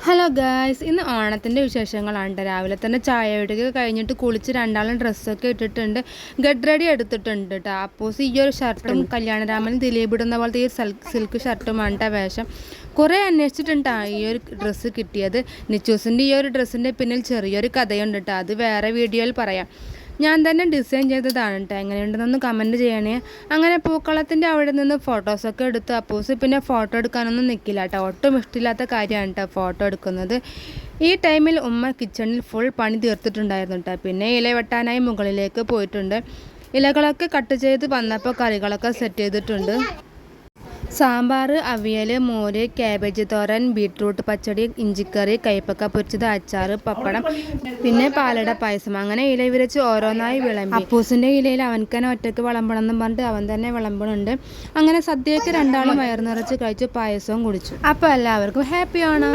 Hello guys, ഇന്ന് ഓണത്തിൻ്റെ വിശേഷങ്ങളാണ്. രാവിലെ തന്നെ ചായയൊക്കെ കഴിഞ്ഞിട്ട് കുളിച്ച് രണ്ടാളും ഡ്രസ്സൊക്കെ ഇട്ടിട്ടുണ്ട്. ഗെറ്റ് റെഡി എടുത്തിട്ടുണ്ട് കേട്ടോ. അപ്പോസ് ഈ ഒരു ഷർട്ടും കല്യാണരാമനും ദിലീപ് ഇടുന്ന പോലത്തെ ഈ സിൽക്ക് ഷർട്ടുമാണ് വേഷം. കുറേ അന്വേഷിച്ചിട്ടുണ്ടാണ് ഈ ഒരു ഡ്രസ്സ് കിട്ടിയത്. നിച്ചൂസിൻ്റെ ഈ ഒരു ഡ്രസ്സിൻ്റെ പിന്നിൽ ചെറിയൊരു കഥയുണ്ട് കേട്ടോ. അത് വേറെ വീഡിയോയിൽ പറയാം. ഞാൻ തന്നെ ഡിസൈൻ ചെയ്തതാണ് കേട്ടോ. എങ്ങനെയുണ്ടെന്നൊന്ന് കമൻറ്റ് ചെയ്യണേ. അങ്ങനെ പൂക്കളത്തിൻ്റെ അവിടെ നിന്ന് ഫോട്ടോസൊക്കെ എടുത്ത് അപ്പോസ് പിന്നെ ഫോട്ടോ എടുക്കാനൊന്നും നിൽക്കില്ല കേട്ടോ. ഒട്ടും ഇഷ്ടമില്ലാത്ത കാര്യമാണ് കേട്ടോ ഫോട്ടോ എടുക്കുന്നത്. ഈ ടൈമിൽ ഉമ്മ കിച്ചണിൽ ഫുൾ പണി തീർത്തിട്ടുണ്ടായിരുന്നു കേട്ടോ. പിന്നെ ഇല വെട്ടാനായി മുകളിലേക്ക് പോയിട്ടുണ്ട്. ഇലകളൊക്കെ കട്ട് ചെയ്ത് വന്നപ്പോൾ കറികളൊക്കെ സെറ്റ് ചെയ്തിട്ടുണ്ട്. സാമ്പാർ, അവിയൽ, മോര്, ക്യാബേജ് തോരൻ, ബീട്രൂട്ട് പച്ചടി, ഇഞ്ചിക്കറി, കൈപ്പക്ക പൊരിച്ചത്, അച്ചാർ, പപ്പടം, പിന്നെ പാലട പായസം. അങ്ങനെ ഇല വിരിച്ച് ഓരോന്നായി വിളമ്പി. അപ്പൂസിൻ്റെ ഇലയിൽ അവൻക്കനെ ഒറ്റയ്ക്ക് വിളമ്പണം എന്നും പറഞ്ഞിട്ട് അവൻ തന്നെ വിളമ്പണുണ്ട്. അങ്ങനെ സദ്യയൊക്കെ രണ്ടാളും വയർ നിറച്ച് കഴിച്ച് പായസവും കുടിച്ചു. അപ്പോൾ എല്ലാവർക്കും ഹാപ്പിയാണ്.